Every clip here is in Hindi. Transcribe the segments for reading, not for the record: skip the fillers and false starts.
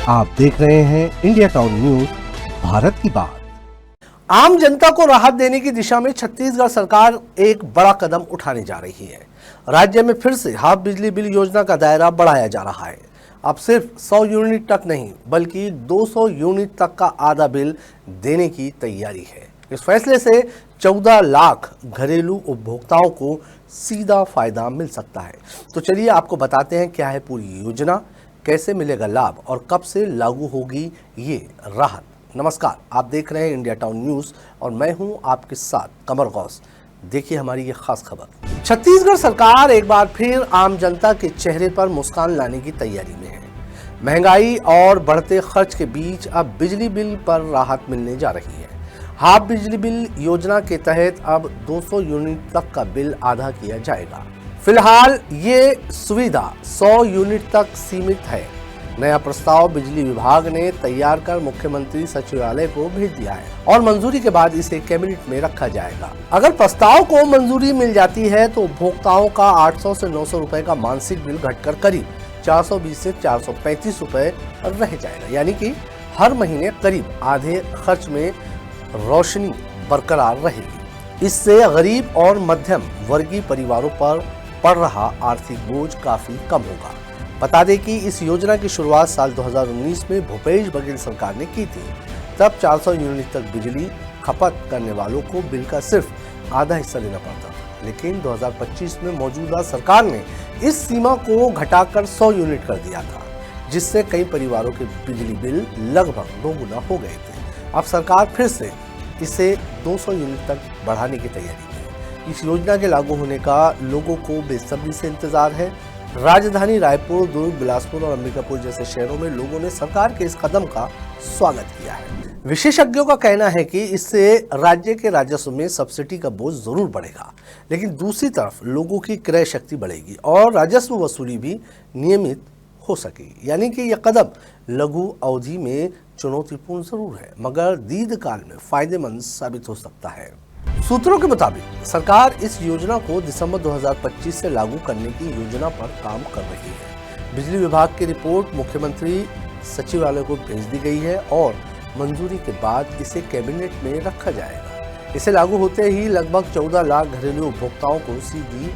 आप देख रहे हैं इंडिया टाउन न्यूज, भारत की बात। आम जनता को राहत देने की दिशा में छत्तीसगढ़ सरकार एक बड़ा कदम उठाने जा रही है। राज्य में फिर से हाफ बिजली बिल योजना का दायरा बढ़ाया जा रहा है। अब सिर्फ 100 यूनिट तक नहीं बल्कि 200 यूनिट तक का आधा बिल देने की तैयारी है। इस फैसले से 14 लाख घरेलू उपभोक्ताओं को सीधा फायदा मिल सकता है। तो चलिए आपको बताते हैं क्या है पूरी योजना, कैसे मिलेगा लाभ और कब से लागू होगी ये राहत। नमस्कार, आप देख रहे हैं इंडिया टाउन न्यूज और मैं हूं आपके साथ कमर गौस। देखिए हमारी ये खास खबर। छत्तीसगढ़ सरकार एक बार फिर आम जनता के चेहरे पर मुस्कान लाने की तैयारी में है। महंगाई और बढ़ते खर्च के बीच अब बिजली बिल पर राहत मिलने जा रही है। हाफ बिजली बिल योजना के तहत अब 200 यूनिट तक का बिल आधा किया जाएगा। फिलहाल ये सुविधा 100 यूनिट तक सीमित है। नया प्रस्ताव बिजली विभाग ने तैयार कर मुख्यमंत्री सचिवालय को भेज दिया है और मंजूरी के बाद इसे कैबिनेट में रखा जाएगा। अगर प्रस्ताव को मंजूरी मिल जाती है तो उपभोक्ताओं का 800 से 900 रुपए का मासिक बिल घटकर करीब 420 से 435 रुपए रह जाएगा, यानी कि हर महीने करीब आधे खर्च में रोशनी बरकरार रहेगी। इससे गरीब और मध्यम वर्गीय परिवारों पर पड़ रहा आर्थिक बोझ काफी कम होगा। बता दें कि इस योजना की शुरुआत साल 2019 में भूपेश बघेल सरकार ने की थी। तब 400 यूनिट तक बिजली खपत करने वालों को बिल का सिर्फ आधा हिस्सा देना पड़ता था, लेकिन 2025 में मौजूदा सरकार ने इस सीमा को घटाकर 100 यूनिट कर दिया था, जिससे कई परिवारों के बिजली बिल लगभग 2 गुना हो गए थे। अब सरकार फिर से इसे 200 यूनिट तक बढ़ाने की तैयारी है। इस योजना के लागू होने का लोगों को बेसब्री से इंतजार है। राजधानी रायपुर, दुर्ग, बिलासपुर और अंबिकापुर जैसे शहरों में लोगों ने सरकार के इस कदम का स्वागत किया है। विशेषज्ञों का कहना है कि इससे राज्य के राजस्व में सब्सिडी का बोझ जरूर बढ़ेगा, लेकिन दूसरी तरफ लोगों की क्रय शक्ति बढ़ेगी और राजस्व वसूली भी नियमित हो सकेगी। यानी कि यह कदम लघु अवधि में चुनौतीपूर्ण जरूर है, मगर दीर्घकाल में फायदेमंद साबित हो सकता है। सूत्रों के मुताबिक सरकार इस योजना को दिसंबर 2025 से लागू करने की योजना पर काम कर रही है। बिजली विभाग की रिपोर्ट मुख्यमंत्री सचिवालय को भेज दी गई है और मंजूरी के बाद इसे कैबिनेट में रखा जाएगा। इसे लागू होते ही लगभग 14 लाख घरेलू उपभोक्ताओं को सीधी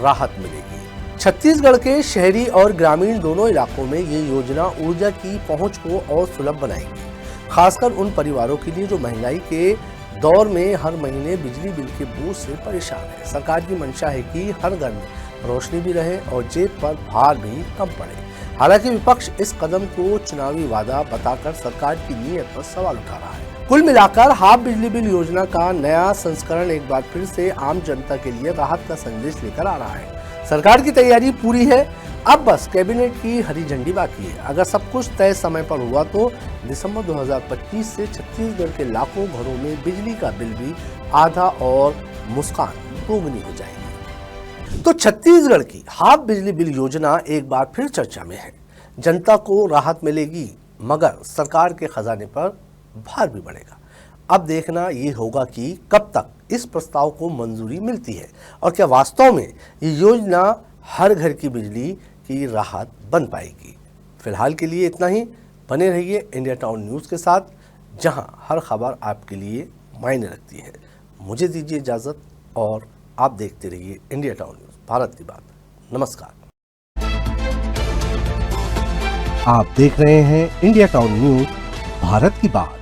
राहत मिलेगी। छत्तीसगढ़ के शहरी और ग्रामीण दोनों इलाकों में ये योजना ऊर्जा की पहुंच को और सुलभ बनाएगी, खासकर उन परिवारों के लिए जो महंगाई के दौर में हर महीने बिजली बिल के बोझ से परेशान है। सरकार की मंशा है कि हर घर में रोशनी भी रहे और जेब पर भार भी कम पड़े। हालांकि विपक्ष इस कदम को चुनावी वादा बताकर सरकार की नीयत पर सवाल उठा रहा है। कुल मिलाकर हाफ बिजली बिल योजना का नया संस्करण एक बार फिर से आम जनता के लिए राहत का संदेश लेकर आ रहा है। सरकार की तैयारी पूरी है, अब बस कैबिनेट की हरी झंडी बाकी है। अगर सब कुछ तय समय पर हुआ तो दिसंबर 2025 से छत्तीसगढ़ के लाखों घरों में बिजली का बिल भी आधा और मुस्कान दोगुनी हो जाएगी। तो छत्तीसगढ़ की हाफ बिजली बिल योजना एक बार फिर चर्चा में है। जनता को राहत मिलेगी, मगर सरकार के खजाने पर भार भी बढ़ेगा। अब देखना ये होगा कि कब तक इस प्रस्ताव को मंजूरी मिलती है और क्या वास्तव में ये योजना हर घर की बिजली की राहत बन पाएगी। फिलहाल के लिए इतना ही। बने रहिए इंडिया टाउन न्यूज़ के साथ, जहां हर खबर आपके लिए मायने रखती है। मुझे दीजिए इजाज़त और आप देखते रहिए इंडिया टाउन न्यूज़, भारत की बात। नमस्कार। आप देख रहे हैं इंडिया टाउन न्यूज, भारत की बात।